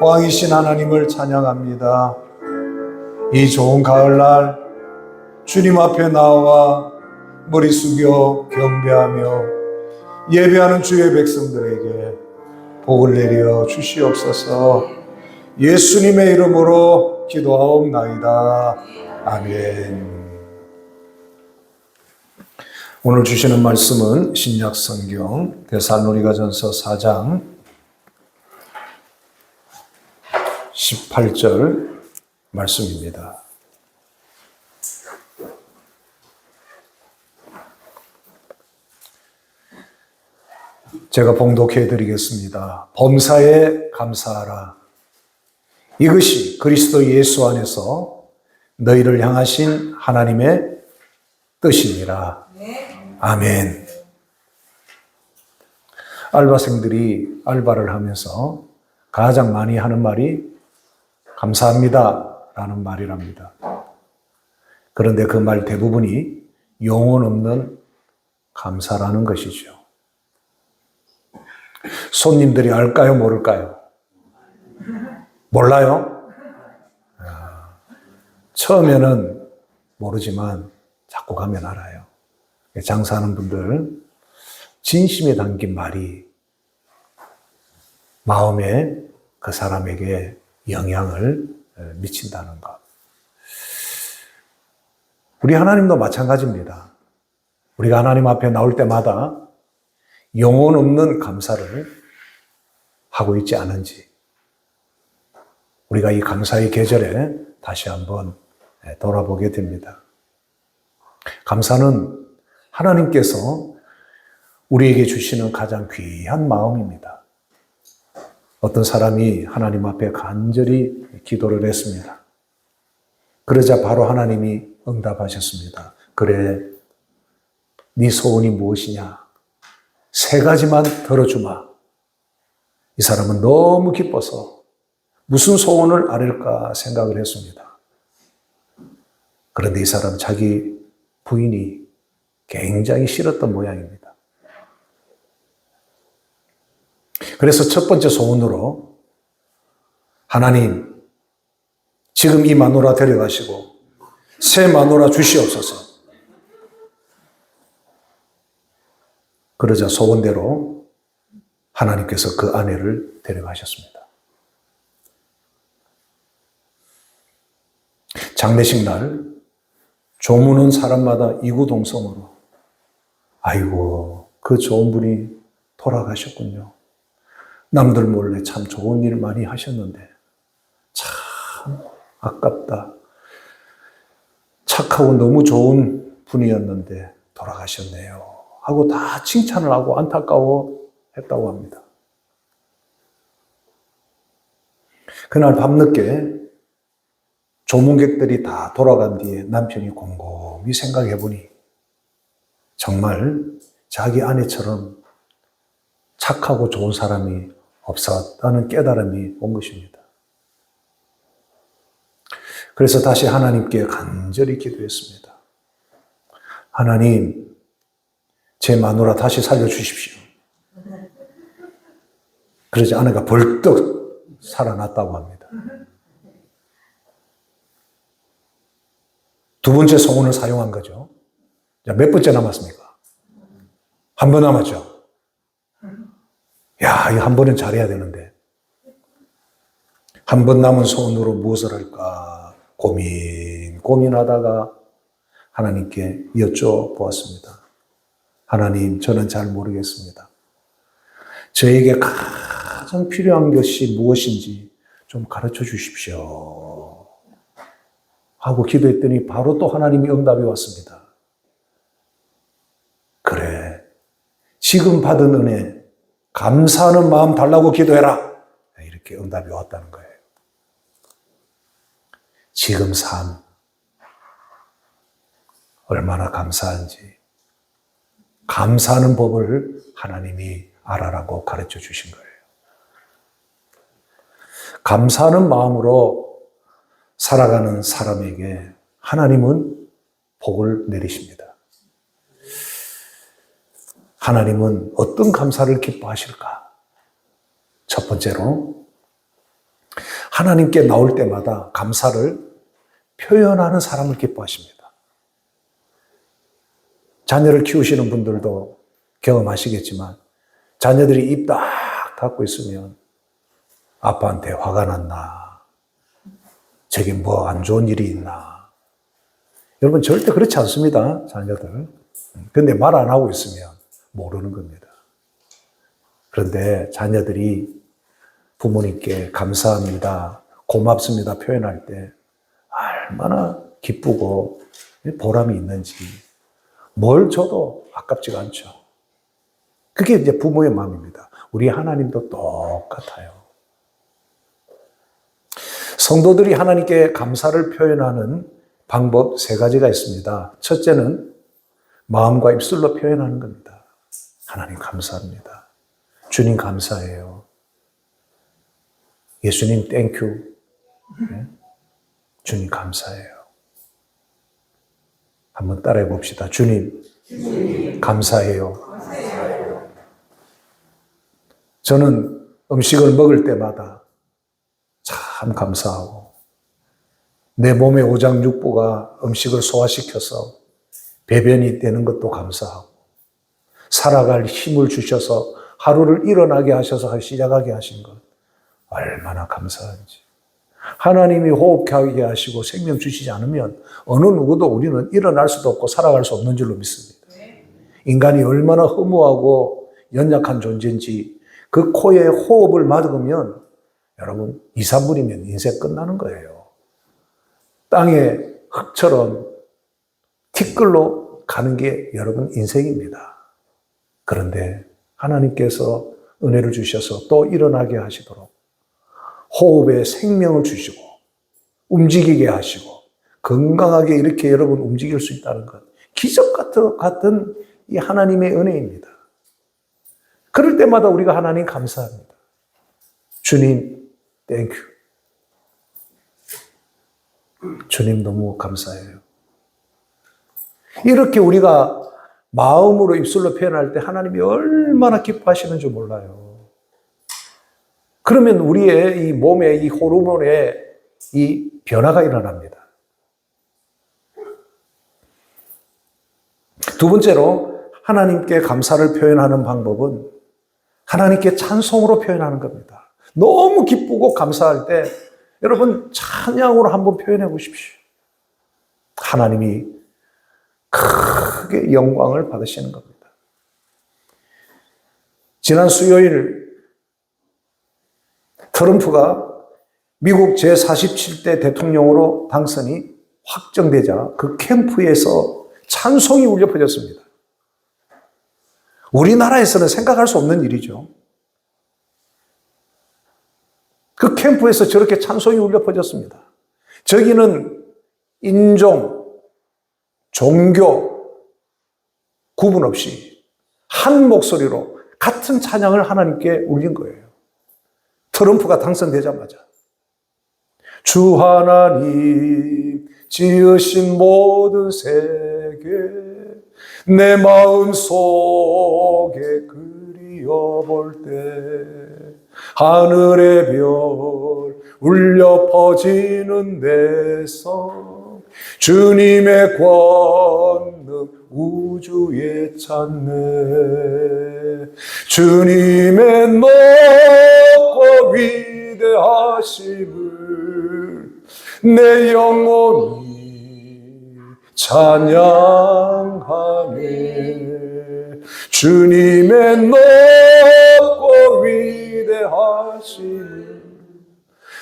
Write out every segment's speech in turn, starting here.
왕이신 하나님을 찬양합니다. 이 좋은 가을날 주님 앞에 나와 머리 숙여 경배하며 예배하는 주의 백성들에게 복을 내려 주시옵소서. 예수님의 이름으로 기도하옵나이다. 아멘. 오늘 주시는 말씀은 신약성경 데살로니가전서 4장 18절 말씀입니다. 제가 봉독해 드리겠습니다. 범사에 감사하라. 이것이 그리스도 예수 안에서 너희를 향하신 하나님의 뜻이니라. 아멘. 알바생들이 알바를 하면서 가장 많이 하는 말이 감사합니다 라는 말이랍니다. 그런데 그 말 대부분이 영혼 없는 감사라는 것이죠. 손님들이 알까요? 모를까요? 몰라요? 처음에는 모르지만 자꾸 가면 알아요. 장사하는 분들 진심에 담긴 말이 마음에 그 사람에게 영향을 미친다는 것. 우리 하나님도 마찬가지입니다. 우리가 하나님 앞에 나올 때마다 영혼 없는 감사를 하고 있지 않은지 우리가 이 감사의 계절에 다시 한번 돌아보게 됩니다. 감사는 하나님께서 우리에게 주시는 가장 귀한 마음입니다. 어떤 사람이 하나님 앞에 간절히 기도를 했습니다. 그러자 바로 하나님이 응답하셨습니다. 그래, 네 소원이 무엇이냐? 3가지만 들어주마. 이 사람은 너무 기뻐서 무슨 소원을 아릴까 생각을 했습니다. 그런데 이 사람은 자기 부인이 굉장히 싫었던 모양입니다. 그래서 첫 번째 소원으로 하나님, 지금 이 마누라 데려가시고 새 마누라 주시옵소서. 그러자 소원대로 하나님께서 그 아내를 데려가셨습니다. 장례식 날 조문은 사람마다 이구동성으로 아이고 그 좋은 분이 돌아가셨군요. 남들 몰래 참 좋은 일 많이 하셨는데 참 아깝다. 착하고 너무 좋은 분이었는데 돌아가셨네요. 하고 다 칭찬을 하고 안타까워했다고 합니다. 그날 밤늦게 조문객들이 다 돌아간 뒤에 남편이 곰곰이 생각해 보니 정말 자기 아내처럼 착하고 좋은 사람이 없었다는 깨달음이 온 것입니다. 그래서 다시 하나님께 간절히 기도했습니다. 하나님, 제 마누라 다시 살려주십시오. 그러자 아내가 벌떡 살아났다고 합니다. 두 번째 소원을 사용한 거죠. 자, 몇 번째 남았습니까? 한 번 남았죠. 야, 이 한 번은 잘해야 되는데. 한 번 남은 소원으로 무엇을 할까 고민하다가 하나님께 여쭤보았습니다. 하나님, 저는 잘 모르겠습니다. 저에게 가장 필요한 것이 무엇인지 좀 가르쳐 주십시오. 하고 기도했더니 바로 또 하나님이 응답이 왔습니다. 그래, 지금 받은 은혜 감사하는 마음 달라고 기도해라. 이렇게 응답이 왔다는 거예요. 지금 삶 얼마나 감사한지 감사하는 법을 하나님이 알아라고 가르쳐 주신 거예요. 감사하는 마음으로 살아가는 사람에게 하나님은 복을 내리십니다. 하나님은 어떤 감사를 기뻐하실까? 첫 번째로 하나님께 나올 때마다 감사를 표현하는 사람을 기뻐하십니다. 자녀를 키우시는 분들도 경험하시겠지만 자녀들이 입 딱 닫고 있으면 아빠한테 화가 났나? 저게 뭐 안 좋은 일이 있나? 여러분 절대 그렇지 않습니다. 자녀들. 근데 말 안 하고 있으면 모르는 겁니다. 그런데 자녀들이 부모님께 감사합니다, 고맙습니다 표현할 때 얼마나 기쁘고 보람이 있는지 뭘 줘도 아깝지가 않죠. 그게 이제 부모의 마음입니다. 우리 하나님도 똑같아요. 성도들이 하나님께 감사를 표현하는 방법 3가지가 있습니다. 첫째는 마음과 입술로 표현하는 겁니다. 하나님 감사합니다. 주님 감사해요. 예수님 땡큐. 주님 감사해요. 한번 따라해 봅시다. 주님 감사해요. 저는 음식을 먹을 때마다 참 감사하고 내 몸의 오장육부가 음식을 소화시켜서 배변이 되는 것도 감사하고 살아갈 힘을 주셔서 하루를 일어나게 하셔서 시작하게 하신 것 얼마나 감사한지. 하나님이 호흡하게 하시고 생명 주시지 않으면 어느 누구도 우리는 일어날 수도 없고 살아갈 수 없는 줄로 믿습니다. 인간이 얼마나 허무하고 연약한 존재인지 그 코에 호흡을 막으면 여러분 2, 3분이면 인생 끝나는 거예요. 땅에 흙처럼 티끌로 가는 게 여러분 인생입니다. 그런데 하나님께서 은혜를 주셔서 또 일어나게 하시도록 호흡에 생명을 주시고 움직이게 하시고 건강하게 이렇게 여러분 움직일 수 있다는 것 기적 같은 이 하나님의 은혜입니다. 그럴 때마다 우리가 하나님 감사합니다. 주님 땡큐. 주님 너무 감사해요. 이렇게 우리가 마음으로 입술로 표현할 때 하나님이 얼마나 기뻐하시는 줄 몰라요. 그러면 우리의 이 몸의 이 호르몬에 이 변화가 일어납니다. 두 번째로 하나님께 감사를 표현하는 방법은 하나님께 찬송으로 표현하는 겁니다. 너무 기쁘고 감사할 때 여러분 찬양으로 한번 표현해 보십시오. 하나님이 크게 영광을 받으시는 겁니다. 지난 수요일 트럼프가 미국 제47대 대통령으로 당선이 확정되자 그 캠프에서 찬송이 울려 퍼졌습니다. 우리나라에서는 생각할 수 없는 일이죠. 그 캠프에서 저렇게 찬송이 울려 퍼졌습니다. 저기는 인종, 종교 구분 없이 한 목소리로 같은 찬양을 하나님께 울린 거예요. 트럼프가 당선되자마자 주 하나님 지으신 모든 세계 내 마음 속에 그리워볼 때 하늘의 별 울려 퍼지는 내 성 주님의 권능 우주에 찾네 주님의 높고 위대하심을 내 영혼이 찬양하네 주님의 높고 위대하심을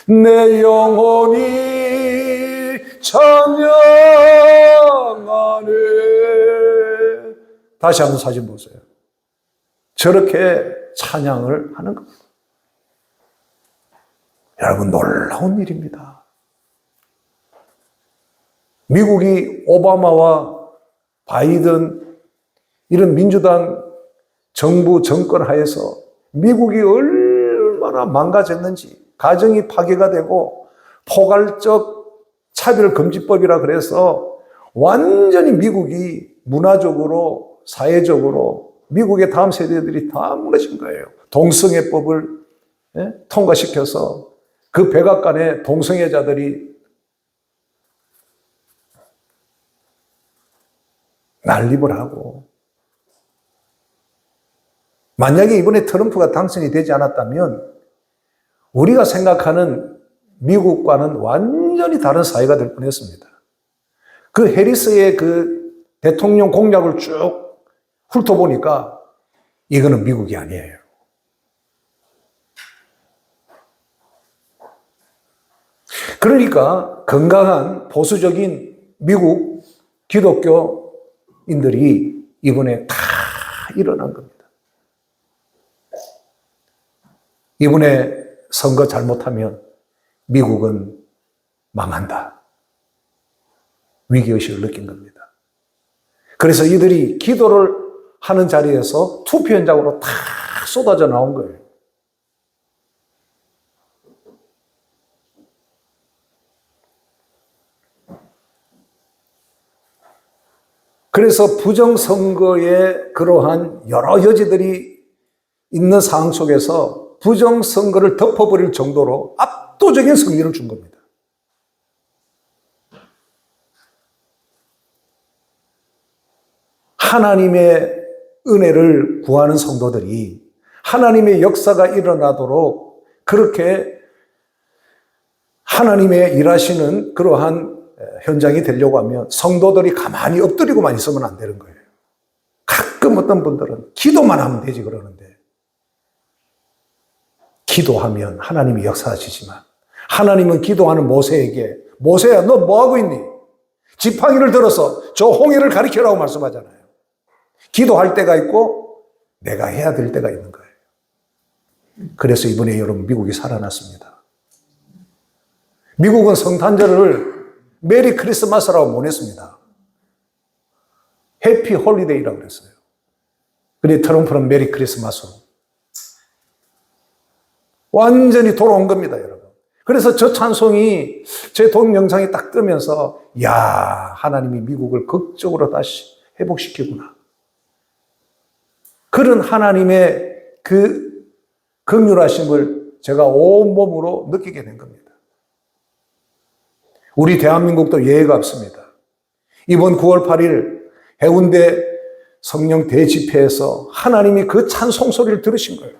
내 영혼이 찬양하네. 다시 한번 사진 보세요. 저렇게 찬양을 하는 겁니다. 여러분 놀라운 일입니다. 미국이 오바마와 바이든 이런 민주당 정부 정권 하에서 미국이 얼마나 망가졌는지 가정이 파괴가 되고 포괄적 차별금지법이라 그래서 완전히 미국이 문화적으로 사회적으로 미국의 다음 세대들이 다 무너진 거예요. 동성애법을 통과시켜서 그 백악관에 동성애자들이 난립을 하고, 만약에 이번에 트럼프가 당선이 되지 않았다면 우리가 생각하는 미국과는 완전히 다른 사회가 될 뻔했습니다. 그 해리스의 그 대통령 공약을 쭉 훑어보니까 이거는 미국이 아니에요. 그러니까 건강한 보수적인 미국 기독교인들이 이번에 다 일어난 겁니다. 이번에 선거 잘못하면 미국은 망한다. 위기의식을 느낀 겁니다. 그래서 이들이 기도를 하는 자리에서 투표 현장으로 다 쏟아져 나온 거예요. 그래서 부정선거의 그러한 여러 여지들이 있는 상황 속에서 부정선거를 덮어버릴 정도로 압도적인 승리를 준 겁니다. 하나님의 은혜를 구하는 성도들이 하나님의 역사가 일어나도록 그렇게 하나님의 일하시는 그러한 현장이 되려고 하면 성도들이 가만히 엎드리고만 있으면 안 되는 거예요. 가끔 어떤 분들은 기도만 하면 되지 그러는데, 기도하면 하나님이 역사하시지만 하나님은 기도하는 모세에게 모세야 너 뭐하고 있니? 지팡이를 들어서 저 홍해를 가리켜라고 말씀하잖아요. 기도할 때가 있고 내가 해야 될 때가 있는 거예요. 그래서 이번에 여러분 미국이 살아났습니다. 미국은 성탄절을 메리 크리스마스라고 보냈습니다. 해피 홀리데이라고 그랬어요. 근데 트럼프는 메리 크리스마스로 완전히 돌아온 겁니다, 여러분. 그래서 저 찬송이 제 동영상이 딱 뜨면서 야, 하나님이 미국을 극적으로 다시 회복시키구나. 그런 하나님의 그 긍휼하심을 제가 온몸으로 느끼게 된 겁니다. 우리 대한민국도 예외가 없습니다. 이번 9월 8일 해운대 성령 대집회에서 하나님이 그 찬송 소리를 들으신 거예요.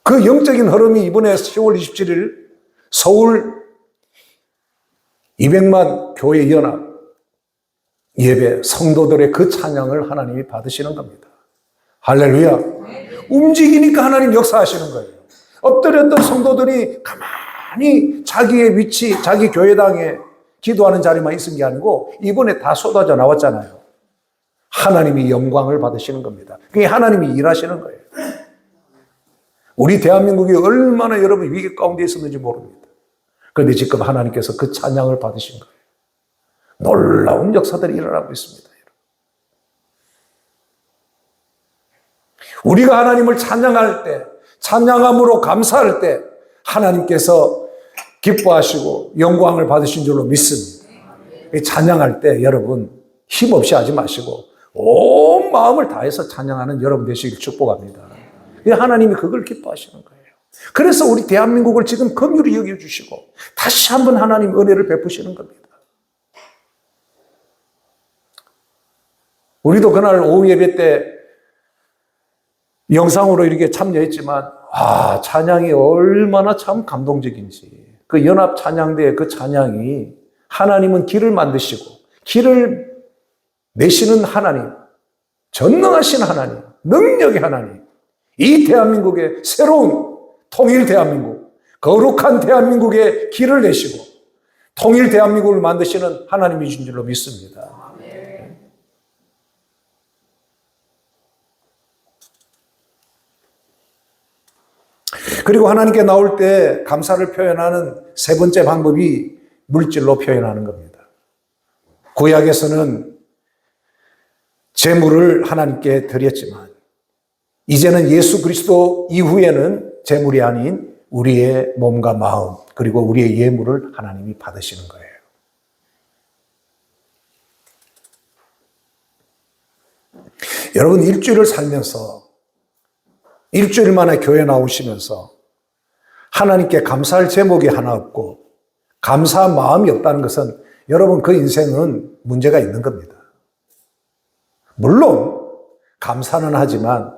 그 영적인 흐름이 이번에 10월 27일 서울 200만 교회 연합 예배 성도들의 그 찬양을 하나님이 받으시는 겁니다. 할렐루야. 움직이니까 하나님 역사하시는 거예요. 엎드렸던 성도들이 가만히 자기의 위치, 자기 교회당에 기도하는 자리만 있은 게 아니고 이번에 다 쏟아져 나왔잖아요. 하나님이 영광을 받으시는 겁니다. 그게 하나님이 일하시는 거예요. 우리 대한민국이 얼마나 여러분 위기 가운데 있었는지 모릅니다. 그런데 지금 하나님께서 그 찬양을 받으신 거예요. 놀라운 역사들이 일어나고 있습니다. 우리가 하나님을 찬양할 때, 찬양함으로 감사할 때 하나님께서 기뻐하시고 영광을 받으신 줄로 믿습니다. 찬양할 때 여러분 힘없이 하지 마시고 온 마음을 다해서 찬양하는 여러분 되시길 축복합니다. 하나님이 그걸 기뻐하시는 거예요. 그래서 우리 대한민국을 지금 긍휼히 여겨주시고 다시 한번 하나님 은혜를 베푸시는 겁니다. 우리도 그날 오후 예배 때 영상으로 이렇게 참여했지만 찬양이 얼마나 참 감동적인지, 그 연합 찬양대의 그 찬양이 하나님은 길을 만드시고 길을 내시는 하나님, 전능하신 하나님, 능력의 하나님, 이 대한민국의 새로운 통일 대한민국, 거룩한 대한민국의 길을 내시고 통일 대한민국을 만드시는 하나님이신 줄로 믿습니다. 그리고 하나님께 나올 때 감사를 표현하는 세 번째 방법이 물질로 표현하는 겁니다. 구약에서는 제물을 하나님께 드렸지만 이제는 예수 그리스도 이후에는 제물이 아닌 우리의 몸과 마음 그리고 우리의 예물을 하나님이 받으시는 거예요. 여러분 일주일을 살면서 일주일 만에 교회 나오시면서 하나님께 감사할 제목이 하나 없고 감사한 마음이 없다는 것은 여러분 그 인생은 문제가 있는 겁니다. 물론 감사는 하지만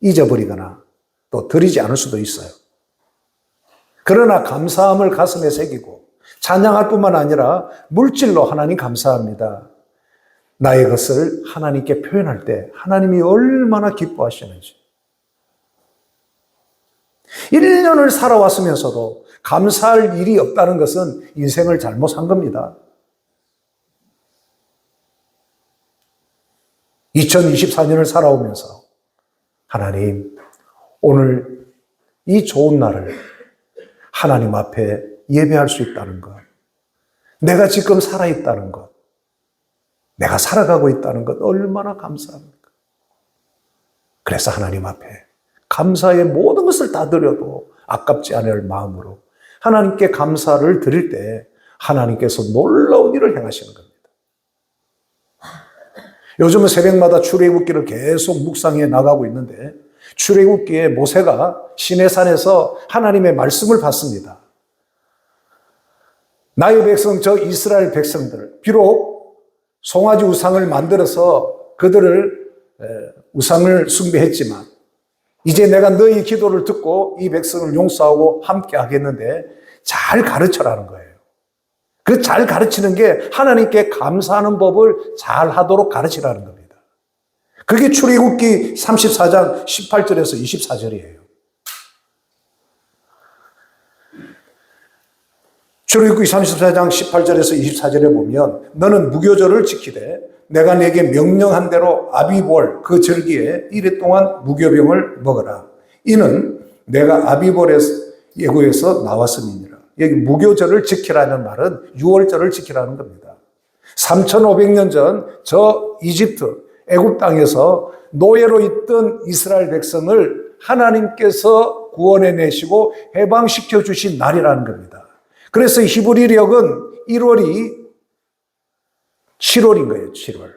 잊어버리거나 또 드리지 않을 수도 있어요. 그러나 감사함을 가슴에 새기고 찬양할 뿐만 아니라 물질로 하나님 감사합니다. 나의 것을 하나님께 표현할 때 하나님이 얼마나 기뻐하시는지. 1년을 살아왔으면서도 감사할 일이 없다는 것은 인생을 잘못 산 겁니다. 2024년을 살아오면서 하나님, 오늘 이 좋은 날을 하나님 앞에 예배할 수 있다는 것, 내가 지금 살아있다는 것, 내가 살아가고 있다는 것 얼마나 감사합니까? 그래서 하나님 앞에 감사의 모든 것을 다 드려도 아깝지 않을 마음으로 하나님께 감사를 드릴 때 하나님께서 놀라운 일을 행하시는 겁니다. 요즘은 새벽마다 출애굽기를 계속 묵상해 나가고 있는데 출애굽기에 모세가 시내산에서 하나님의 말씀을 받습니다. 나의 백성 저 이스라엘 백성들 비록 송아지 우상을 만들어서 그들을 우상을 숭배했지만 이제 내가 너희 기도를 듣고 이 백성을 용서하고 함께 하겠는데 잘 가르쳐라는 거예요. 그 잘 가르치는 게 하나님께 감사하는 법을 잘 하도록 가르치라는 겁니다. 그게 출애굽기 34장 18절에서 24절이에요. 출애굽기 34장 18절에서 24절에 보면 너는 무교절을 지키되 내가 내게 명령한 대로 아비볼 그 절기에 이래 동안 무교병을 먹어라. 이는 내가 아비볼에서 예고에서 나왔음이니라. 여기 무교절을 지키라는 말은 6월절을 지키라는 겁니다. 3500년 전 저 이집트 애굽 땅에서 노예로 있던 이스라엘 백성을 하나님께서 구원해내시고 해방시켜 주신 날이라는 겁니다. 그래서 히브리력은 1월이 7월인 거예요. 7월.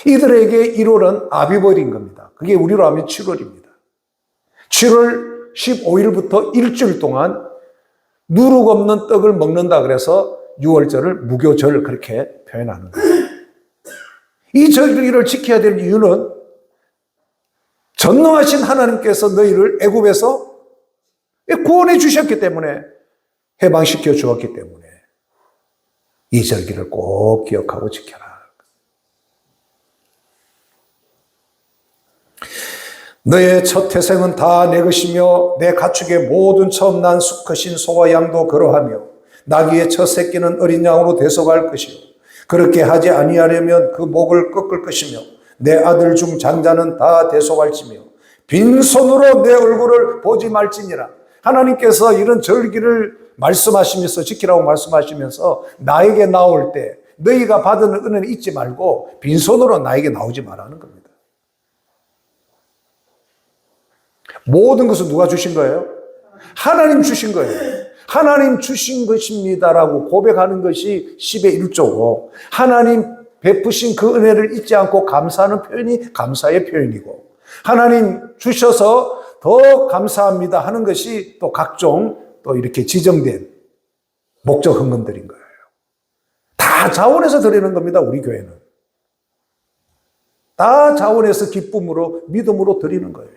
이들에게 1월은 아비벌인 겁니다. 그게 우리로 하면 7월입니다. 7월 15일부터 일주일 동안 누룩 없는 떡을 먹는다 그래서 6월절을 무교절 그렇게 표현하는 거예요. 이 절기를 지켜야 될 이유는 전능하신 하나님께서 너희를 애굽에서 구원해 주셨기 때문에 해방시켜 주었기 때문에 이 절기를 꼭 기억하고 지켜라. 너의 첫 태생은 다 내 것이며 내 가축의 모든 처음 난 수컷인 소와 양도 그러하며 나귀의 첫 새끼는 어린 양으로 대속할 것이요 그렇게 하지 아니하려면 그 목을 꺾을 것이며 내 아들 중 장자는 다 대속할지며 빈손으로 내 얼굴을 보지 말지니라. 하나님께서 이런 절기를 말씀하시면서 지키라고 말씀하시면서 나에게 나올 때 너희가 받은 은혜를 잊지 말고 빈손으로 나에게 나오지 말라는 겁니다. 모든 것은 누가 주신 거예요? 하나님 주신 거예요. 하나님 주신 것입니다라고 고백하는 것이 10의 1조고 하나님 베푸신 그 은혜를 잊지 않고 감사하는 표현이 감사의 표현이고 하나님 주셔서 더 감사합니다 하는 것이 또 각종 또 이렇게 지정된 목적 헌금들인 거예요. 다 자원해서 드리는 겁니다. 우리 교회는. 다 자원해서 기쁨으로 믿음으로 드리는 거예요.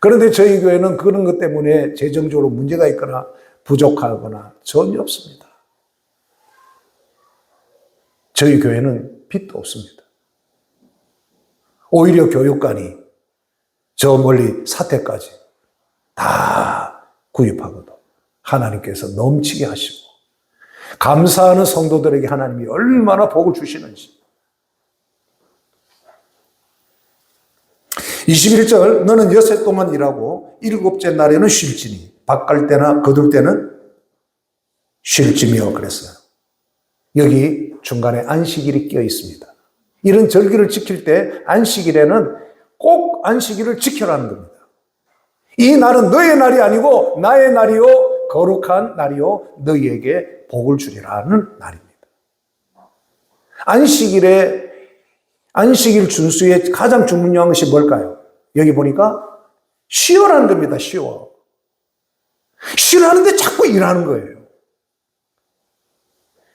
그런데 저희 교회는 그런 것 때문에 재정적으로 문제가 있거나 부족하거나 전혀 없습니다. 저희 교회는 빚도 없습니다. 오히려 교육관이 저 멀리 사택까지 다 구입하거든. 하나님께서 넘치게 하시고 감사하는 성도들에게 하나님이 얼마나 복을 주시는지. 21절 너는 여섯 동안 일하고 일곱째 날에는 쉴지니 밭갈 때나 거둘 때는 쉴지며 그랬어요. 여기 중간에 안식일이 끼어 있습니다. 이런 절기를 지킬 때 안식일에는 꼭 안식일을 지켜라는 겁니다. 이 날은 너의 날이 아니고 나의 날이요 거룩한 날이요 너희에게 복을 주리라는 날입니다. 안식일 준수의 가장 중요한 것이 뭘까요? 여기 보니까 쉬어라는 겁니다. 쉬어. 쉬라는데 자꾸 일하는 거예요.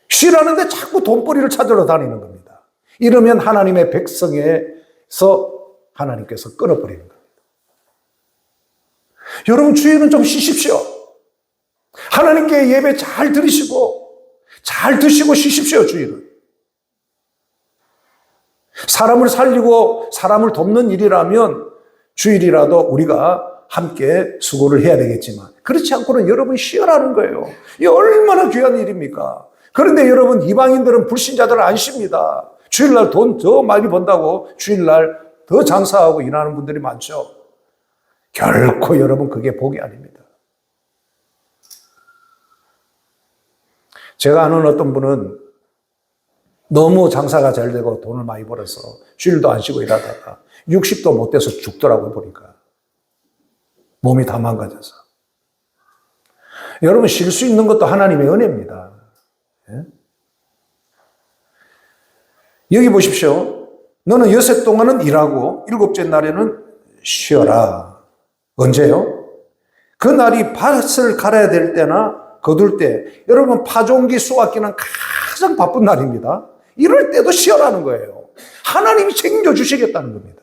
쉬라는데 자꾸 돈벌이를 찾으러 다니는 겁니다. 이러면 하나님의 백성에서 하나님께서 끊어버리는 겁니다. 여러분, 주일은 좀 쉬십시오. 하나님께 예배 잘 들으시고 잘 드시고 쉬십시오. 주일은 사람을 살리고 사람을 돕는 일이라면 주일이라도 우리가 함께 수고를 해야 되겠지만, 그렇지 않고는 여러분 쉬어라는 거예요. 이게 얼마나 귀한 일입니까? 그런데 여러분, 이방인들은, 불신자들은 안 쉽니다. 주일날 돈 더 많이 번다고 주일날 더 장사하고 일하는 분들이 많죠. 결코 여러분, 그게 복이 아닙니다. 제가 아는 어떤 분은 너무 장사가 잘 되고 돈을 많이 벌어서 주일도 안 쉬고 일하다가 60도 못 돼서 죽더라고요, 보니까. 몸이 다 망가져서. 여러분, 쉴 수 있는 것도 하나님의 은혜입니다. 예? 여기 보십시오. 너는 여섯 동안은 일하고 일곱째 날에는 쉬어라. 언제요? 그 날이 밭을 갈아야 될 때나 거둘 때, 여러분, 파종기 수확기는 가장 바쁜 날입니다. 이럴 때도 쉬어라는 거예요. 하나님이 책임져 주시겠다는 겁니다.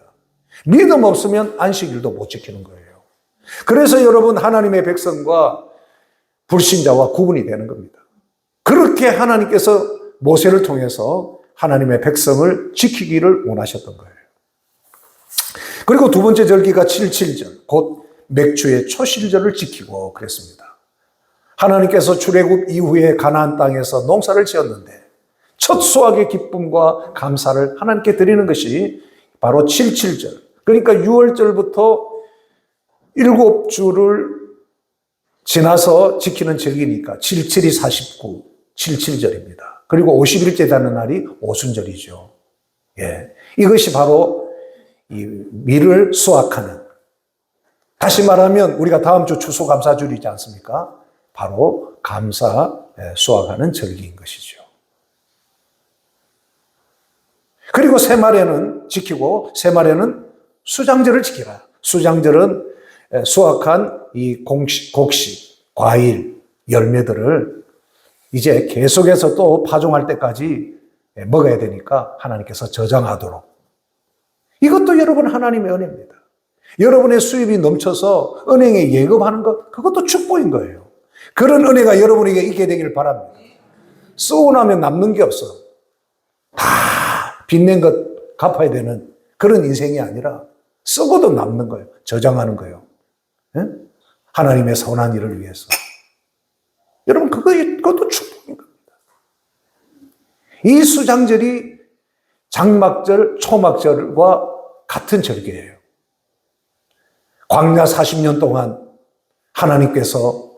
믿음 없으면 안식일도 못 지키는 거예요. 그래서 여러분, 하나님의 백성과 불신자와 구분이 되는 겁니다. 그렇게 하나님께서 모세를 통해서 하나님의 백성을 지키기를 원하셨던 거예요. 그리고 두 번째 절기가 7.7절, 곧 맥주의 초실절을 지키고 그랬습니다. 하나님께서 출애굽 이후에 가나안 땅에서 농사를 지었는데 첫 수확의 기쁨과 감사를 하나님께 드리는 것이 바로 7.7절. 그러니까 6월절부터 7주를 지나서 지키는 절기니까 7.7이 49, 7.7절입니다. 그리고 50일째 되는 날이 오순절이죠. 예. 이것이 바로 이 밀을 수확하는, 다시 말하면 우리가 다음 주 추수감사절이지 않습니까? 바로 감사 수확하는 절기인 것이죠. 그리고 새말에는 지키고, 새말에는 수장절을 지키라. 수장절은 수확한 이 곡식, 과일, 열매들을 이제 계속해서 또 파종할 때까지 먹어야 되니까 하나님께서 저장하도록. 이것도 여러분, 하나님의 은혜입니다. 여러분의 수입이 넘쳐서 은행에 예금하는 것, 그것도 축복인 거예요. 그런 은혜가 여러분에게 있게 되기를 바랍니다. 쓰고 나면 남는 게 없어. 다 빚낸 것 갚아야 되는 그런 인생이 아니라 쓰고도 남는 거예요. 저장하는 거예요. 예? 하나님의 선한 일을 위해서. 여러분, 그것도 축복인 겁니다. 이 수장절이 장막절, 초막절과 같은 절기예요. 광야 40년 동안 하나님께서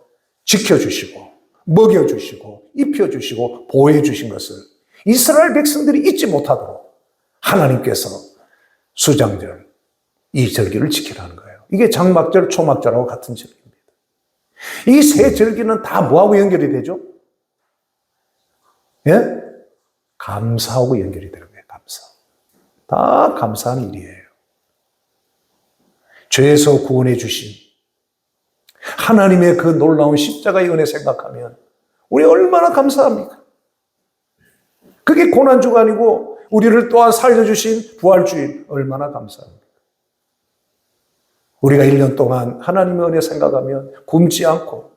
지켜주시고, 먹여주시고, 입혀주시고, 보호해주신 것을 이스라엘 백성들이 잊지 못하도록 하나님께서 수장절, 이 절기를 지키라는 거예요. 이게 장막절, 초막절하고 같은 절기입니다. 이 세 절기는 다 뭐하고 연결이 되죠? 예? 감사하고 연결이 되는 거예요. 감사. 다 감사하는 일이에요. 죄에서 구원해 주신 하나님의 그 놀라운 십자가의 은혜 생각하면 우리 얼마나 감사합니까? 그게 고난주가 아니고 우리를 또한 살려주신 부활주일, 얼마나 감사합니까? 우리가 1년 동안 하나님의 은혜 생각하면 굶지 않고,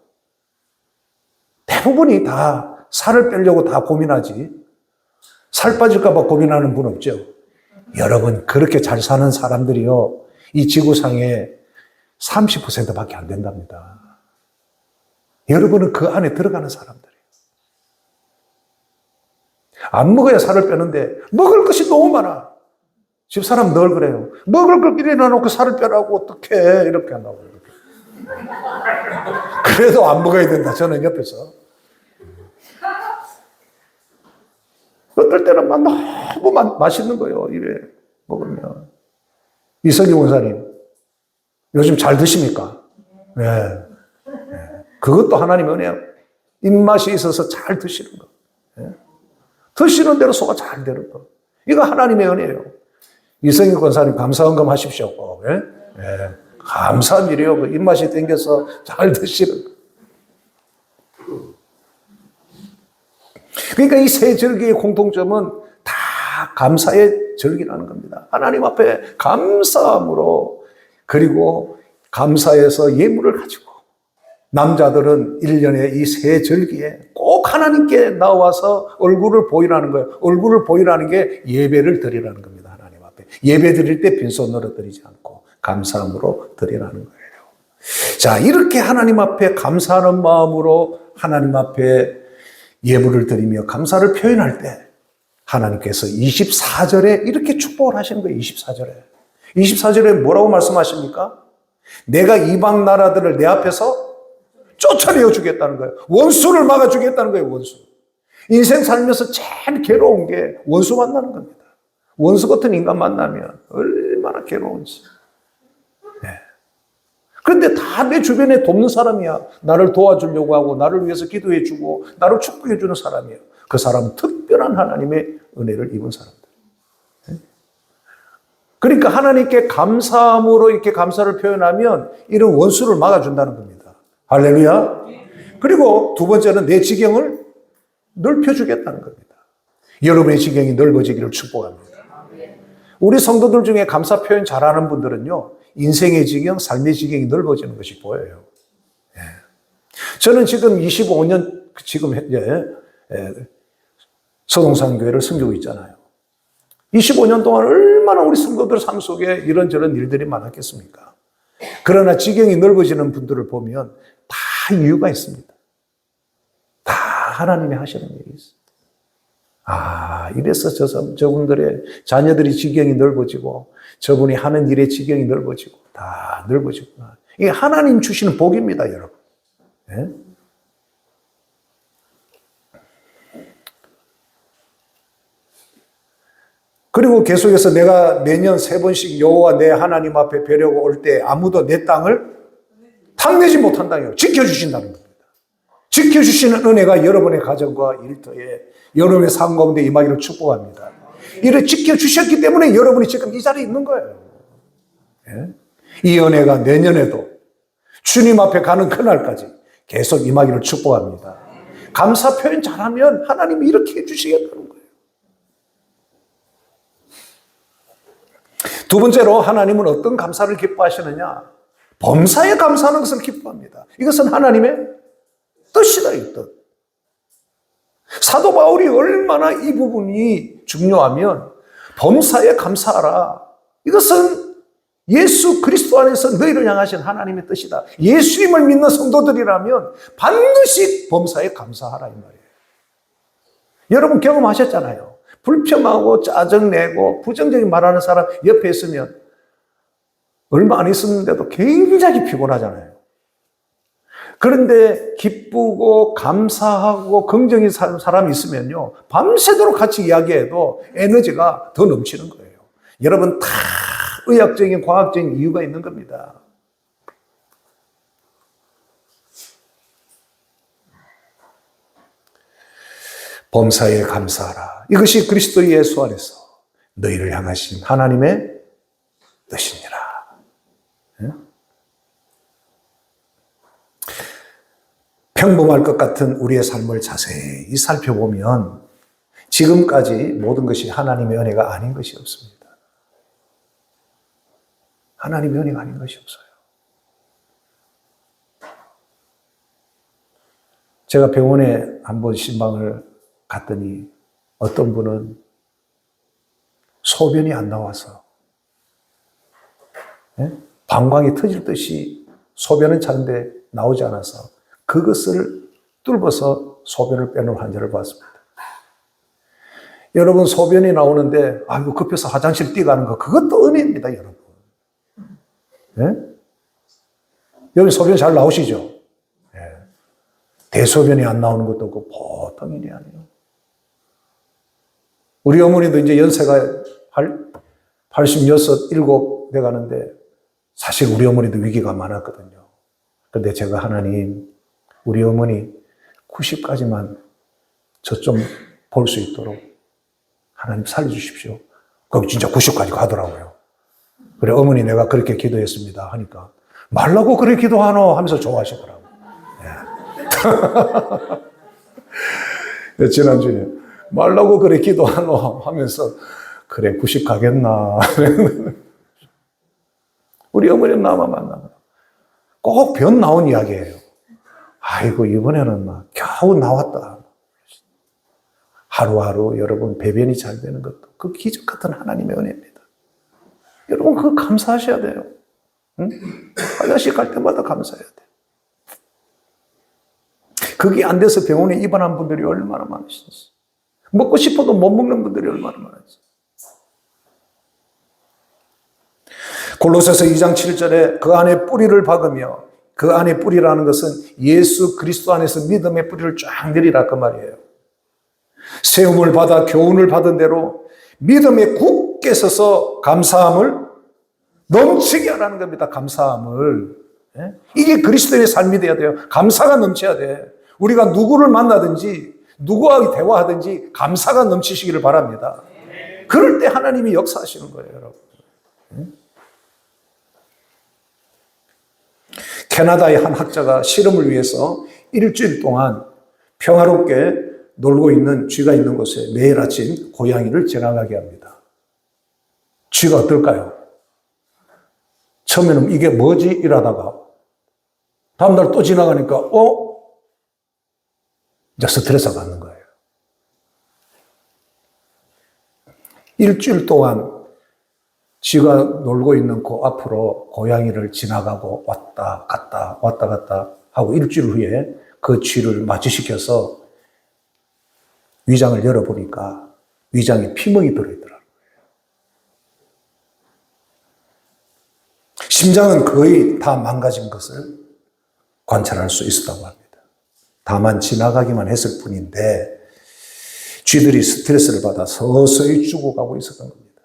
대부분이 다 살을 빼려고 다 고민하지, 살 빠질까 봐 고민하는 분 없죠? 여러분, 그렇게 잘 사는 사람들이요, 이 지구상에 30%밖에 안 된답니다. 여러분은 그 안에 들어가는 사람들이에요. 안 먹어야 살을 빼는데 먹을 것이 너무 많아. 집사람 늘 그래요. 먹을 걸 끼리 놔놓고 살을 빼라고 어떡해, 이렇게 한다고. 그래도 안 먹어야 된다, 저는 옆에서. 어떨 때는 너무 맛있는 거예요, 입에 먹으면. 이석희 원사님, 요즘 잘 드십니까? 네. 그것도 하나님의 은혜예요. 입맛이 있어서 잘 드시는 거. 네. 드시는 대로 소화 잘 되는 거. 이거 하나님의 은혜예요. 이성희 권사님 감사헌금 하십시오. 꼭. 예? 예. 감사한 일이요. 그 입맛이 땡겨서 잘 드시는. 그러니까 이 세 절기의 공통점은 다 감사의 절기라는 겁니다. 하나님 앞에 감사함으로, 그리고 감사해서 예물을 가지고, 남자들은 1년에 이 세 절기에 꼭 하나님께 나와서 얼굴을 보이라는 거예요. 얼굴을 보이라는 게 예배를 드리라는 겁니다. 하나님 앞에. 예배 드릴 때 빈손으로 드리지 않고 감사함으로 드리라는 거예요. 자, 이렇게 하나님 앞에 감사하는 마음으로 하나님 앞에 예물을 드리며 감사를 표현할 때 하나님께서 24절에 이렇게 축복을 하시는 거예요. 24절에. 24절에 뭐라고 말씀하십니까? 내가 이방 나라들을 내 앞에서 쫓아내어 주겠다는 거예요. 원수를 막아주겠다는 거예요. 원수. 인생 살면서 제일 괴로운 게 원수 만나는 겁니다. 원수 같은 인간 만나면 얼마나 괴로운지. 네. 그런데 다 내 주변에 돕는 사람이야. 나를 도와주려고 하고 나를 위해서 기도해 주고 나를 축복해 주는 사람이에요. 그 사람은 특별한 하나님의 은혜를 입은 사람들. 네. 그러니까 하나님께 감사함으로 이렇게 감사를 표현하면 이런 원수를 막아준다는 겁니다. 할렐루야. 그리고 두 번째는 내 지경을 넓혀주겠다는 겁니다. 여러분의 지경이 넓어지기를 축복합니다. 우리 성도들 중에 감사 표현 잘하는 분들은요, 인생의 지경, 삶의 지경이 넓어지는 것이 보여요. 예. 저는 지금 25년, 지금 서동산교회를 섬기고 있잖아요. 25년 동안 얼마나 우리 성도들 삶 속에 이런저런 일들이 많았겠습니까? 그러나 지경이 넓어지는 분들을 보면 다 이유가 있습니다. 다 하나님이 하시는 일이 있어요. 아, 이래서 저분들의 자녀들이 지경이 넓어지고 저분이 하는 일의 지경이 넓어지고 다 넓어지구나. 이게 하나님 주시는 복입니다, 여러분. 네? 그리고 계속해서 내가 매년 3번씩 여호와 내 하나님 앞에 뵈려고 올 때 아무도 내 땅을 탐내지 못한다요. 지켜주신다는 겁니다. 지켜주시는 은혜가 여러분의 가정과 일터에 여러분의 삶 가운데 임하기를 축복합니다. 이를 지켜주셨기 때문에 여러분이 지금 이 자리에 있는 거예요. 예? 이 은혜가 내년에도 주님 앞에 가는 그날까지 계속 임하기를 축복합니다. 감사 표현 잘하면 하나님이 이렇게 해주시겠다는 거예요. 두 번째로 하나님은 어떤 감사를 기뻐하시느냐? 범사에 감사하는 것을 기뻐합니다. 이것은 하나님의 뜻이다, 이 뜻. 사도 바울이 얼마나 이 부분이 중요하면 범사에 감사하라. 이것은 예수 그리스도 안에서 너희를 향하신 하나님의 뜻이다. 예수님을 믿는 성도들이라면 반드시 범사에 감사하라, 이 말이에요. 여러분 경험하셨잖아요. 불평하고 짜증내고 부정적인 말하는 사람 옆에 있으면 얼마 안 있었는데도 굉장히 피곤하잖아요. 그런데 기쁘고 감사하고 긍정적인 사람이 있으면요, 밤새도록 같이 이야기해도 에너지가 더 넘치는 거예요. 여러분 다 의학적인 과학적인 이유가 있는 겁니다. 범사에 감사하라. 이것이 그리스도 예수 안에서 너희를 향하신 하나님의 뜻이니라. 평범할 것 같은 우리의 삶을 자세히 살펴보면 지금까지 모든 것이 하나님의 은혜가 아닌 것이 없습니다. 하나님의 은혜가 아닌 것이 없어요. 제가 병원에 한번 신방을 갔더니 어떤 분은 소변이 안 나와서 방광이 터질 듯이 소변은 차는데 나오지 않아서 그것을 뚫어서 소변을 빼놓은 환자를 봤습니다. 여러분 소변이 나오는데 아이고 급해서 화장실 뛰어가는 거 그것도 은혜입니다, 여러분. 네? 여기 소변 잘 나오시죠? 네. 대소변이 안 나오는 것도 없고 보통 일이 아니에요. 우리 어머니도 이제 연세가 86, 7 돼가는데 사실 우리 어머니도 위기가 많았거든요. 그런데 제가 하나님 우리 어머니 90까지만 저 좀 볼 수 있도록 하나님 살려주십시오. 그럼 진짜 90까지 가더라고요. 그래 어머니 내가 그렇게 기도했습니다 하니까 말라고 그래 기도하노 하면서 좋아하시더라고요. 예. 지난주에 말라고 그래 기도하노 하면서 그래 90 가겠나. 우리 어머니는 나만 만나면 꼭 변 나온 이야기예요. 아이고 이번에는 막 겨우 나왔다. 하루하루 여러분 배변이 잘 되는 것도 그 기적 같은 하나님의 은혜입니다. 여러분 그거 감사하셔야 돼요. 응? 화장실 갈 때마다 감사해야 돼요. 그게 안 돼서 병원에 입원한 분들이 얼마나 많으신지, 먹고 싶어도 못 먹는 분들이 얼마나 많은지. 골로새서 2장 7절에 그 안에 뿌리를 박으며, 그 안에 뿌리라는 것은 예수 그리스도 안에서 믿음의 뿌리를 쫙 내리라 그 말이에요. 세움을 받아 교훈을 받은 대로 믿음에 굳게 서서 감사함을 넘치게 하라는 겁니다. 감사함을. 이게 그리스도의 삶이 돼야 돼요. 감사가 넘쳐야 돼. 우리가 누구를 만나든지 누구와 대화하든지 감사가 넘치시기를 바랍니다. 그럴 때 하나님이 역사하시는 거예요, 여러분. 캐나다의 한 학자가 실험을 위해서 일주일 동안 평화롭게 놀고 있는 쥐가 있는 곳에 매일 아침 고양이를 지나가게 합니다. 쥐가 어떨까요? 처음에는 이게 뭐지? 이러다가 다음날 또 지나가니까 이제 스트레스가 받는 거예요. 일주일 동안 쥐가 놀고 있는 그 앞으로 고양이를 지나가고 왔다 갔다 하고 일주일 후에 그 쥐를 마취시켜서 위장을 열어보니까 위장에 피멍이 들어있더라고요. 심장은 거의 다 망가진 것을 관찰할 수 있었다고 합니다. 다만 지나가기만 했을 뿐인데 쥐들이 스트레스를 받아 서서히 죽어가고 있었던 겁니다.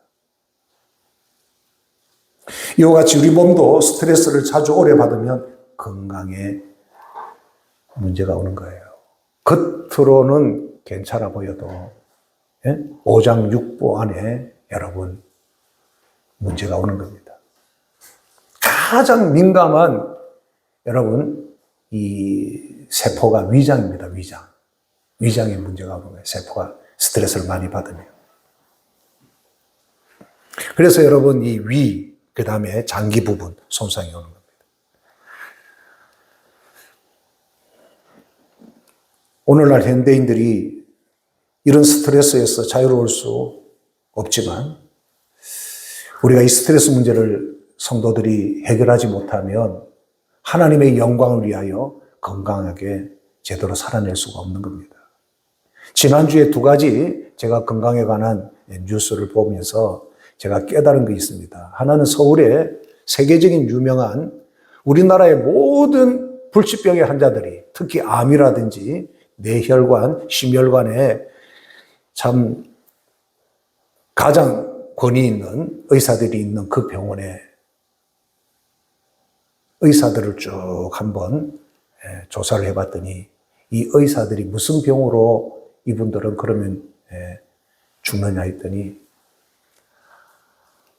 이와 같이 우리 몸도 스트레스를 자주 오래 받으면 건강에 문제가 오는 거예요. 겉으로는 괜찮아 보여도 오장육부 안에 여러분 문제가 오는 겁니다. 가장 민감한 여러분 이 세포가 위장입니다. 위장에 문제가 오는 거예요. 세포가 스트레스를 많이 받으면. 그래서 여러분 이 위, 그 다음에 장기 부분 손상이 오는 겁니다. 오늘날 현대인들이 이런 스트레스에서 자유로울 수 없지만 우리가 이 스트레스 문제를 성도들이 해결하지 못하면 하나님의 영광을 위하여 건강하게 제대로 살아낼 수가 없는 겁니다. 지난주에 2가지 제가 건강에 관한 뉴스를 보면서 제가 깨달은 게 있습니다. 하나는 서울에 세계적인 유명한 우리나라의 모든 불치병의 환자들이 특히 암이라든지 뇌혈관, 심혈관에 참 가장 권위 있는 의사들이 있는 그 병원에 의사들을 쭉 한번 조사를 해봤더니 이 의사들이 무슨 병으로 이분들은 그러면 죽느냐 했더니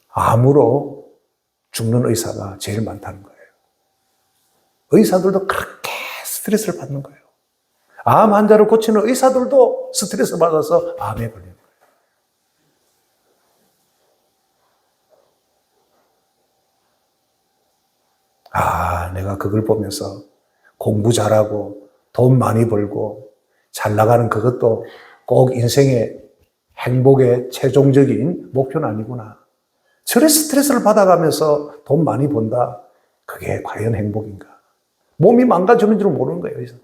암으로 죽는 의사가 제일 많다는 거예요. 의사들도 그렇게 스트레스를 받는 거예요. 암 환자를 고치는 의사들도 스트레스 받아서 암에 걸리는 거예요. 내가 그걸 보면서 공부 잘하고 돈 많이 벌고 잘 나가는 그것도 꼭 인생의 행복의 최종적인 목표는 아니구나. 저래 스트레스를 받아가면서 돈 많이 번다. 그게 과연 행복인가? 몸이 망가지는 줄 모르는 거예요.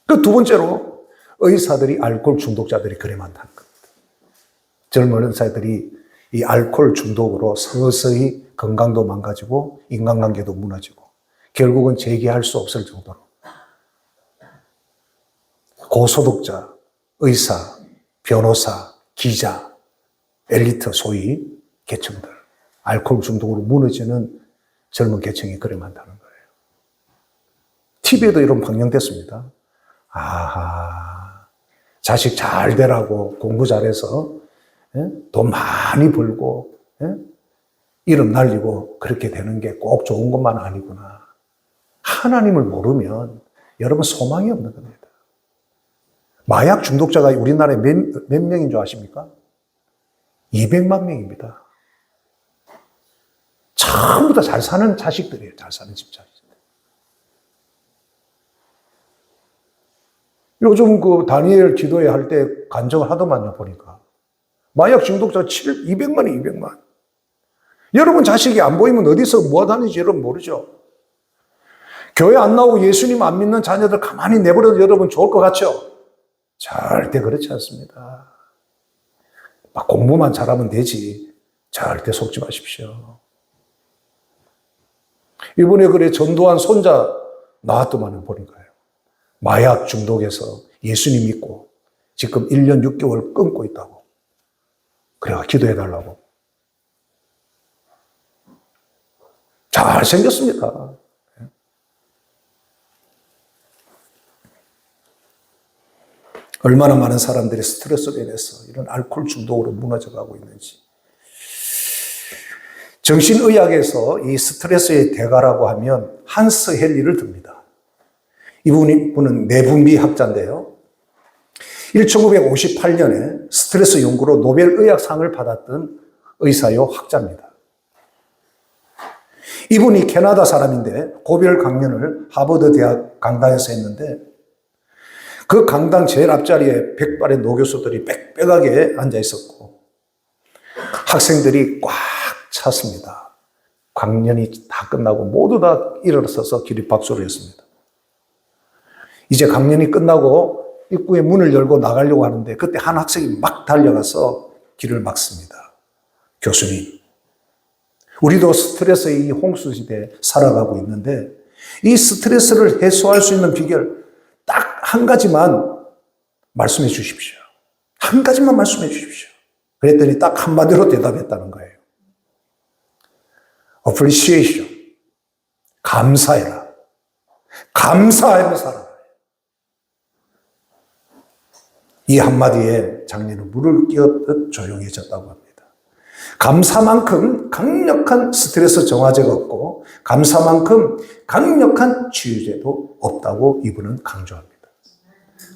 그 2번째로 의사들이 알코올 중독자들이 그래 많다는 겁니다. 젊은 의사들이 이 알코올 중독으로 서서히 건강도 망가지고 인간관계도 무너지고 결국은 재기할 수 없을 정도로 고소득자, 의사, 변호사, 기자, 엘리트 소위 계층들 알코올 중독으로 무너지는 젊은 계층이 그래 많다는 거예요. TV에도 이런 방영됐습니다. 자식 잘 되라고 공부 잘해서 돈 많이 벌고 이름 날리고 그렇게 되는 게 꼭 좋은 것만 아니구나. 하나님을 모르면 여러분 소망이 없는 겁니다. 마약 중독자가 우리나라에 몇 명인 줄 아십니까? 200만 명입니다. 전부 다 잘 사는 자식들이에요. 잘 사는 집 자식들. 요즘 그 다니엘 기도회 할 때 간증을 하더만요, 보니까. 마약 중독자 200만이 200만. 여러분 자식이 안 보이면 어디서 뭐 하는지 여러분 모르죠? 교회 안 나오고 예수님 안 믿는 자녀들 가만히 내버려도 여러분 좋을 것 같죠? 절대 그렇지 않습니다. 막 공부만 잘하면 되지. 절대 속지 마십시오. 이번에 그래 전도한 손자 나왔더만은 보니까요. 마약 중독에서 예수님 믿고 지금 1년 6개월 끊고 있다고. 그래가 기도해달라고. 잘생겼습니다. 얼마나 많은 사람들이 스트레스로 인해서 이런 알코올 중독으로 무너져가고 있는지. 정신의학에서 이 스트레스의 대가라고 하면 한스 헨리를 듭니다. 이분은 내분비학자인데요. 1958년에 스트레스 연구로 노벨 의학상을 받았던 의사요 학자입니다. 이분이 캐나다 사람인데 고별 강연을 하버드 대학 강당에서 했는데 그 강당 제일 앞자리에 백발의 노교수들이 빽빽하게 앉아 있었고 학생들이 꽉 찼습니다. 강연이 다 끝나고 모두 다 일어서서 기립박수를 했습니다. 이제 강연이 끝나고 입구에 문을 열고 나가려고 하는데 그때 한 학생이 막 달려가서 길을 막습니다. 교수님, 우리도 스트레스의 이 홍수 시대에 살아가고 있는데 이 스트레스를 해소할 수 있는 비결 딱 한 가지만 말씀해 주십시오. 한 가지만 말씀해 주십시오. 그랬더니 딱 한마디로 대답했다는 거예요. appreciation. 감사해라. 감사하며 살아라. 이 한마디에 장례는 물을 끼얹듯 조용해졌다고 합니다. 감사만큼 강력한 스트레스 정화제가 없고 감사만큼 강력한 치유제도 없다고 이분은 강조합니다.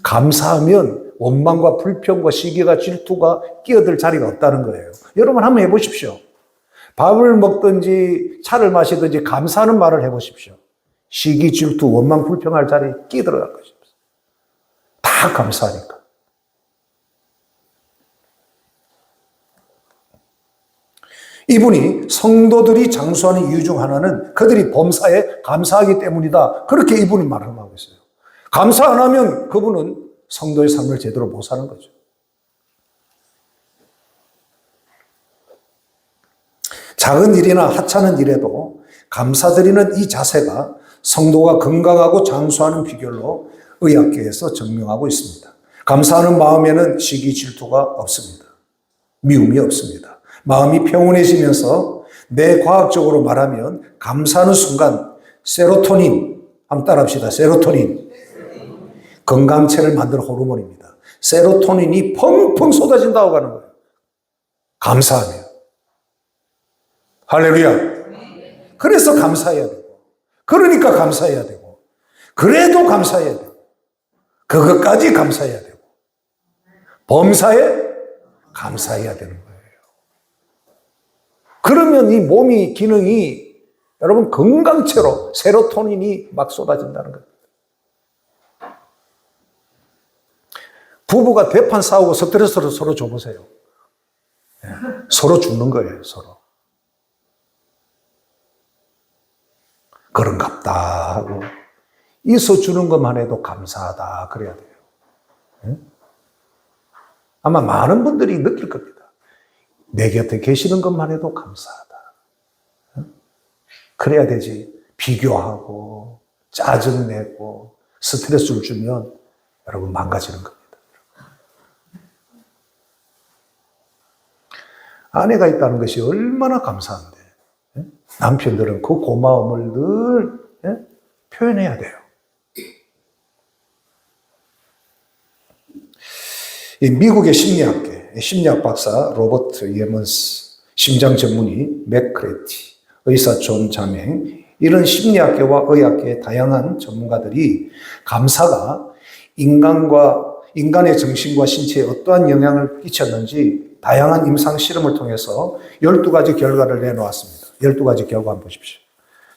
감사하면 원망과 불평과 시기가 질투가 끼어들 자리가 없다는 거예요. 여러분 한번 해보십시오. 밥을 먹든지 차를 마시든지 감사하는 말을 해보십시오. 시기, 질투, 원망, 불평할 자리에 끼어들어갈 것입니다. 다 감사하니까. 이분이 성도들이 장수하는 이유 중 하나는 그들이 범사에 감사하기 때문이다. 그렇게 이분이 말하고 있어요. 감사 안 하면 그분은 성도의 삶을 제대로 못 사는 거죠. 작은 일이나 하찮은 일에도 감사드리는 이 자세가 성도가 건강하고 장수하는 비결로 의학계에서 증명하고 있습니다. 감사하는 마음에는 시기 질투가 없습니다. 미움이 없습니다. 마음이 평온해지면서 뇌과학적으로 말하면 감사하는 순간 세로토닌, 한번 따라합시다. 세로토닌. 건강체를 만드는 호르몬입니다. 세로토닌이 펑펑 쏟아진다고 하는 거예요. 감사하면. 할렐루야. 그래서 감사해야 되고, 그러니까 감사해야 되고, 그래도 감사해야 되고, 그것까지 감사해야 되고, 범사에 감사해야 되는 거예요. 그러면 이 몸이 기능이 여러분 건강체로 세로토닌이 막 쏟아진다는 거예요. 부부가 대판 싸우고 스트레스를 서로 줘보세요. 서로 죽는 거예요, 서로. 그런갑다 하고 있어주는 것만 해도 감사하다 그래야 돼요. 아마 많은 분들이 느낄 겁니다. 내 곁에 계시는 것만 해도 감사하다. 그래야 되지. 비교하고 짜증내고 스트레스를 주면 여러분 망가지는 겁니다. 아내가 있다는 것이 얼마나 감사한데 남편들은 그 고마움을 늘 표현해야 돼요. 이 미국의 심리학 박사 로버트 예먼스 심장 전문의 맥크레티, 의사 존 자맹, 이런 심리학계와 의학계의 다양한 전문가들이 감사가 인간의 정신과 신체에 어떠한 영향을 끼쳤는지 다양한 임상 실험을 통해서 12가지 결과를 내놓았습니다. 12가지 결과 한번 보십시오.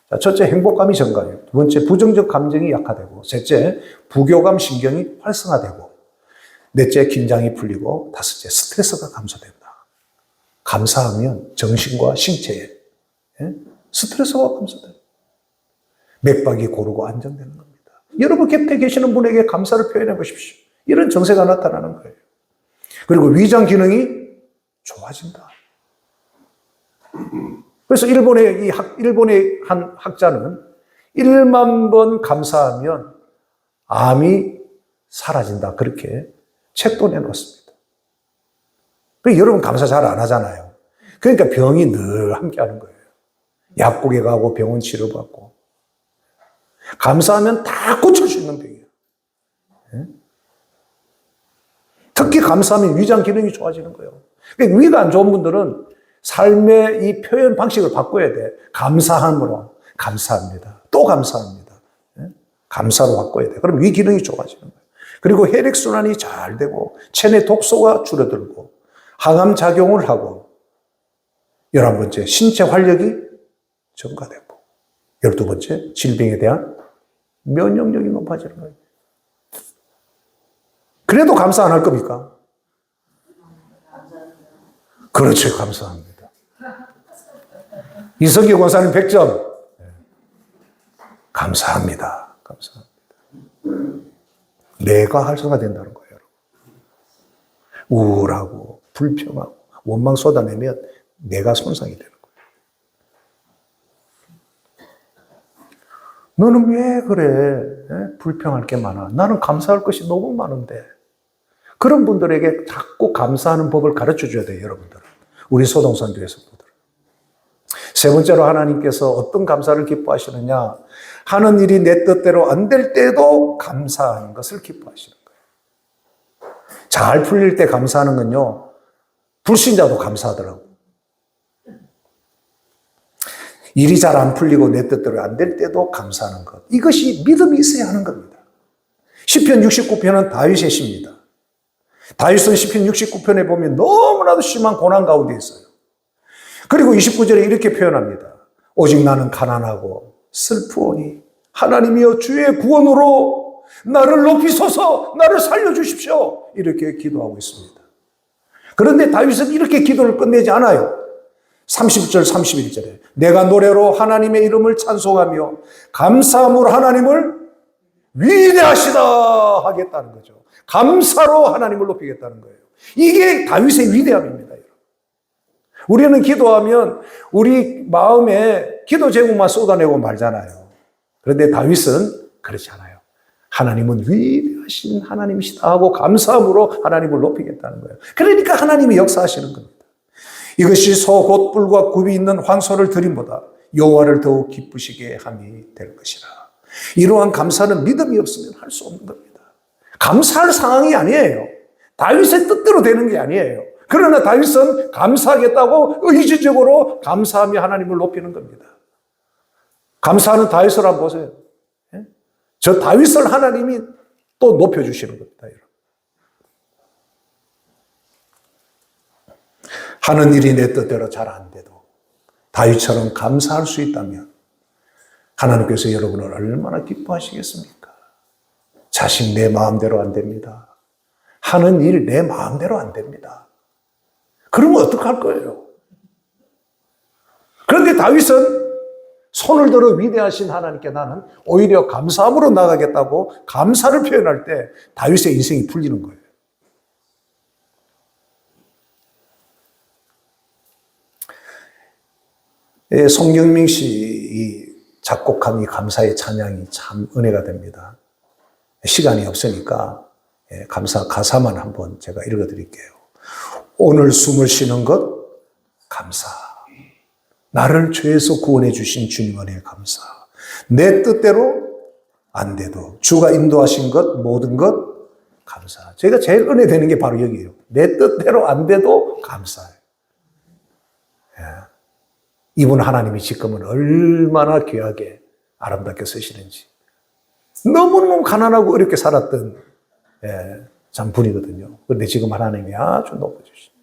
자, 첫째, 행복감이 증가해요. 두 번째, 부정적 감정이 약화되고, 셋째, 부교감 신경이 활성화되고, 넷째, 긴장이 풀리고, 다섯째, 스트레스가 감소된다. 감사하면 정신과 신체에 스트레스가 감소돼요. 맥박이 고르고 안정되는 겁니다. 여러분 곁에 계시는 분에게 감사를 표현해 보십시오. 이런 정세가 나타나는 거예요. 그리고 위장 기능이 좋아진다. 그래서 일본의 한 학자는 1만 번 감사하면 암이 사라진다. 그렇게 책도 내놓습니다. 여러분 감사 잘 안 하잖아요. 그러니까 병이 늘 함께 하는 거예요. 약국에 가고 병원 치료받고. 감사하면 다 고칠 수 있는 병이에요. 특히 감사하면 위장 기능이 좋아지는 거예요. 그러니까 위가 안 좋은 분들은 삶의 이 표현 방식을 바꿔야 돼. 감사함으로. 감사합니다. 또 감사합니다. 감사로 바꿔야 돼. 그럼 위 기능이 좋아지는 거예요. 그리고 혈액순환이 잘 되고, 체내 독소가 줄어들고, 항암 작용을 하고, 11번째, 신체 활력이 증가되고, 12번째, 질병에 대한 면역력이 높아지는 거예요. 그래도 감사 안 할 겁니까? 그렇죠. 감사합니다. 이성기 권사님 100점. 감사합니다. 감사합니다. 내가 활성화된다는 거예요. 우울하고 불평하고 원망 쏟아내면 내가 손상이 되는 거예요. 너는 왜 그래? 불평할 게 많아. 나는 감사할 것이 너무 많은데. 그런 분들에게 자꾸 감사하는 법을 가르쳐 줘야 돼요, 여러분들은. 우리 소동산 교회 성도들은. 세 번째로 하나님께서 어떤 감사를 기뻐하시느냐? 하는 일이 내 뜻대로 안 될 때도 감사하는 것을 기뻐하시는 거예요. 잘 풀릴 때 감사하는 건요, 불신자도 감사하더라고요. 일이 잘 안 풀리고 내 뜻대로 안 될 때도 감사하는 것. 이것이 믿음이 있어야 하는 겁니다. 시편 69편은 다윗의 시입니다. 다윗은 시편 69편에 보면 너무나도 심한 고난 가운데 있어요. 그리고 29절에 이렇게 표현합니다. 오직 나는 가난하고 슬프오니 하나님이여 주의 구원으로 나를 높이소서, 나를 살려주십시오. 이렇게 기도하고 있습니다. 그런데 다윗은 이렇게 기도를 끝내지 않아요. 30절 31절에 내가 노래로 하나님의 이름을 찬송하며 감사함으로 하나님을 위대하시다 하겠다는 거죠. 감사로 하나님을 높이겠다는 거예요. 이게 다윗의 위대함입니다. 우리는 기도하면 우리 마음에 기도 제목만 쏟아내고 말잖아요. 그런데 다윗은 그렇지 않아요. 하나님은 위대하신 하나님이시다 하고 감사함으로 하나님을 높이겠다는 거예요. 그러니까 하나님이 역사하시는 겁니다. 이것이 소 곧 뿔과 굽이 있는 황소를 드림보다 여호와를 더욱 기쁘시게 함이 될 것이라. 이러한 감사는 믿음이 없으면 할 수 없는 겁니다. 감사할 상황이 아니에요. 다윗의 뜻대로 되는 게 아니에요. 그러나 다윗은 감사하겠다고 의지적으로 감사하며 하나님을 높이는 겁니다. 감사하는 다윗을 한번 보세요. 저 다윗을 하나님이 또 높여주시는 겁니다. 하는 일이 내 뜻대로 잘 안 돼도 다윗처럼 감사할 수 있다면 하나님께서 여러분을 얼마나 기뻐하시겠습니까? 자식 내 마음대로 안 됩니다. 하는 일 내 마음대로 안 됩니다. 그러면 어떡할 거예요? 그런데 다윗은 손을 들어 위대하신 하나님께 나는 오히려 감사함으로 나가겠다고 감사를 표현할 때 다윗의 인생이 풀리는 거예요. 송영민 씨 작곡한 이 감사의 찬양이 참 은혜가 됩니다. 시간이 없으니까 감사 가사만 한번 제가 읽어드릴게요. 오늘 숨을 쉬는 것 감사. 나를 죄에서 구원해 주신 주님 은혜에 감사. 내 뜻대로 안 돼도 주가 인도하신 것 모든 것 감사. 제가 제일 은혜 되는 게 바로 여기예요. 내 뜻대로 안 돼도 감사해요. 이분 하나님이 지금은 얼마나 귀하게 아름답게 쓰시는지. 너무너무 가난하고 어렵게 살았던 참 분이거든요. 그런데 지금 하나님이 아주 높아주십니다.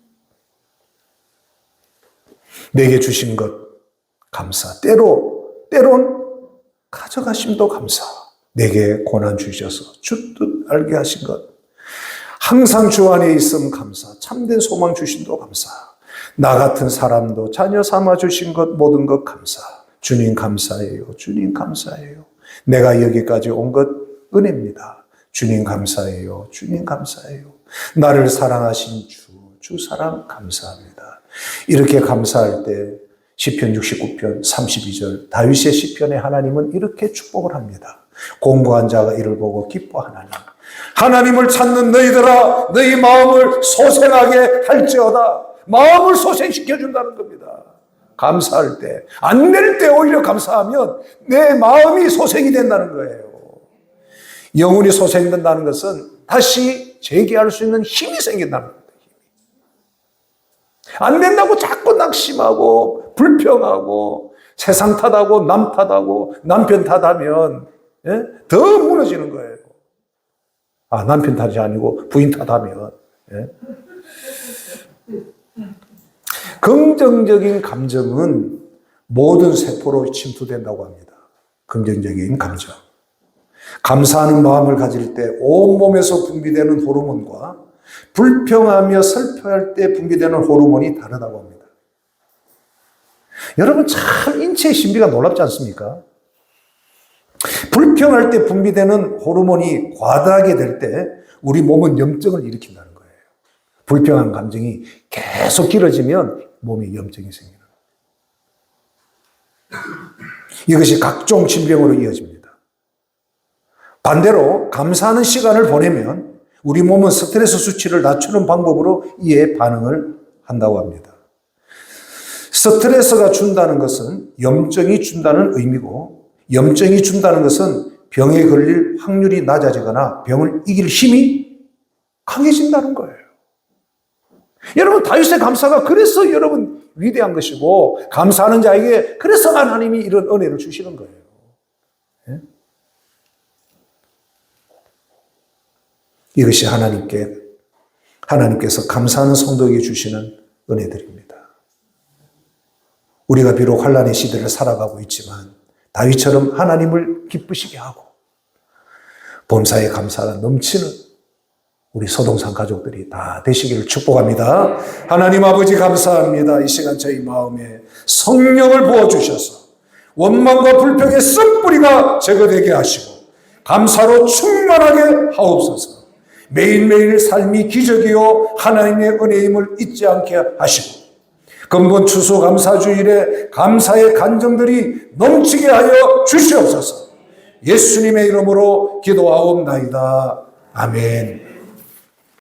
내게 주신 것 감사. 때론 가져가심도 감사. 내게 고난 주셔서 주뜻 알게 하신 것. 항상 주 안에 있음 감사. 참된 소망 주신도 감사. 나 같은 사람도 자녀 삼아 주신 것 모든 것 감사. 주님 감사해요. 주님 감사해요. 내가 여기까지 온 것 은혜입니다. 주님 감사해요. 주님 감사해요. 나를 사랑하신 주 사랑 감사합니다. 이렇게 감사할 때 시편 69편 32절 다윗의 시편에 하나님은 이렇게 축복을 합니다. 공고한 자가 이를 보고 기뻐하나니 하나님을 찾는 너희들아 너희 마음을 소생하게 할지어다. 마음을 소생시켜준다는 겁니다. 감사할 때, 안 낼 때 오히려 감사하면 내 마음이 소생이 된다는 거예요. 영혼이 소생된다는 것은 다시 재기할 수 있는 힘이 생긴다는 겁니다. 안 된다고 자꾸 낙심하고 불평하고 세상 탓하고 남 탓하고 남편 탓하면 더 무너지는 거예요. 남편 탓이 아니고 부인 탓하면. 긍정적인 감정은 모든 세포로 침투된다고 합니다. 긍정적인 감정. 감사하는 마음을 가질 때 온몸에서 분비되는 호르몬과 불평하며 슬퍼할 때 분비되는 호르몬이 다르다고 합니다. 여러분 참 인체의 신비가 놀랍지 않습니까? 불평할 때 분비되는 호르몬이 과다하게 될 때 우리 몸은 염증을 일으킨다는 거예요. 불평한 감정이 계속 길어지면 몸에 염증이 생기는 거예요. 이것이 각종 질병으로 이어집니다. 반대로 감사하는 시간을 보내면 우리 몸은 스트레스 수치를 낮추는 방법으로 이에 반응을 한다고 합니다. 스트레스가 준다는 것은 염증이 준다는 의미고 염증이 준다는 것은 병에 걸릴 확률이 낮아지거나 병을 이길 힘이 강해진다는 거예요. 여러분 다윗의 감사가 그래서 여러분 위대한 것이고 감사하는 자에게 그래서 하나님이 이런 은혜를 주시는 거예요. 이것이 하나님께서 감사하는 성도에게 주시는 은혜들입니다. 우리가 비록 환난의 시대를 살아가고 있지만 다윗처럼 하나님을 기쁘시게 하고 범사에 감사가 넘치는 우리 소동산 가족들이 다 되시기를 축복합니다. 하나님 아버지 감사합니다. 이 시간 저희 마음에 성령을 부어주셔서 원망과 불평의 쓴뿌리가 제거되게 하시고 감사로 충만하게 하옵소서. 매일매일 삶이 기적이요 하나님의 은혜임을 잊지 않게 하시고 근본 추수감사주일에 감사의 간정들이 넘치게 하여 주시옵소서. 예수님의 이름으로 기도하옵나이다. 아멘.